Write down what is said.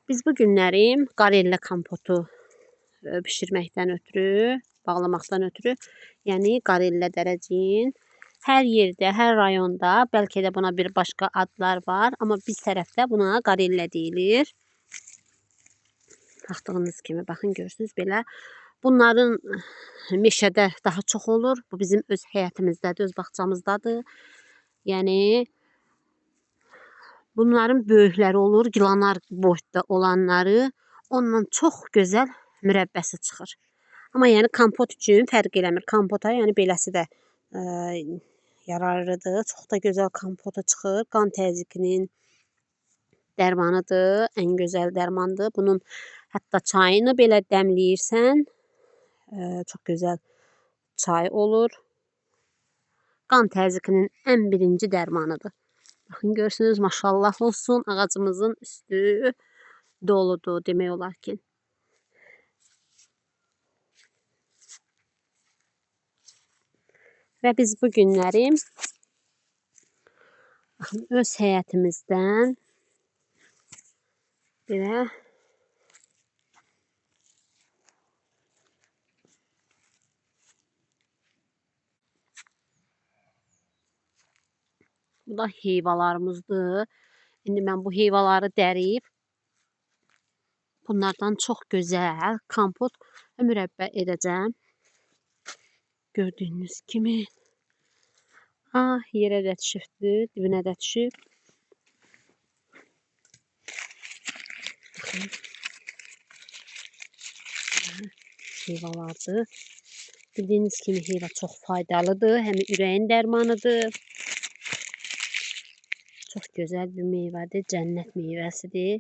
Biz bu günləri qarellə kompotu bişirməkdən ötürü, bağlamaqdan ötürü, yəni qarellə dərəcin hər yerdə, hər rayonda, bəlkə də buna bir başqa adlar var, amma biz tərəfdə buna qarellə deyilir. Baxdığınız kimi, baxın görürsünüz belə. Bunların meşədə daha çox olur. Bu bizim öz həyətimizdədir, öz bağçamızdadır. Yəni bunların böyükləri olur, gilanar boyda olanları. Ondan çox gözəl mürəbbəsi çıxır. Amma yəni kompot üçün fərq eləmir. Kompota yəni beləsi də yararlıdır. Çox da gözəl kompota çıxır. Qan təzyiqinin dərmanıdır. Ən gözəl dərmandır. Bunun hətta çayını belə dəmləyirsən, çox gözəl çay olur. Qan təzyiqinin ən birinci dərmanıdır. Baxın görürsünüz, maşallah olsun, ağacımızın üstü doludur demək olar ki. Və biz bu günləri öz həyətimizdən belə bu da heyvalarımızdır. İndi mən bu heyvaları dərib bunlardan çox gözəl kompot və mürəbbə edəcəm. Gördüyünüz kimi. Yerə də düşübdür, dibinə də düşüb. Heyvalardır. Bildiyiniz kimi heyva çox faydalıdır. Həm ürəyin dərmanıdır. Çox gözəl bir meyvədir, cənnət meyvəsidir.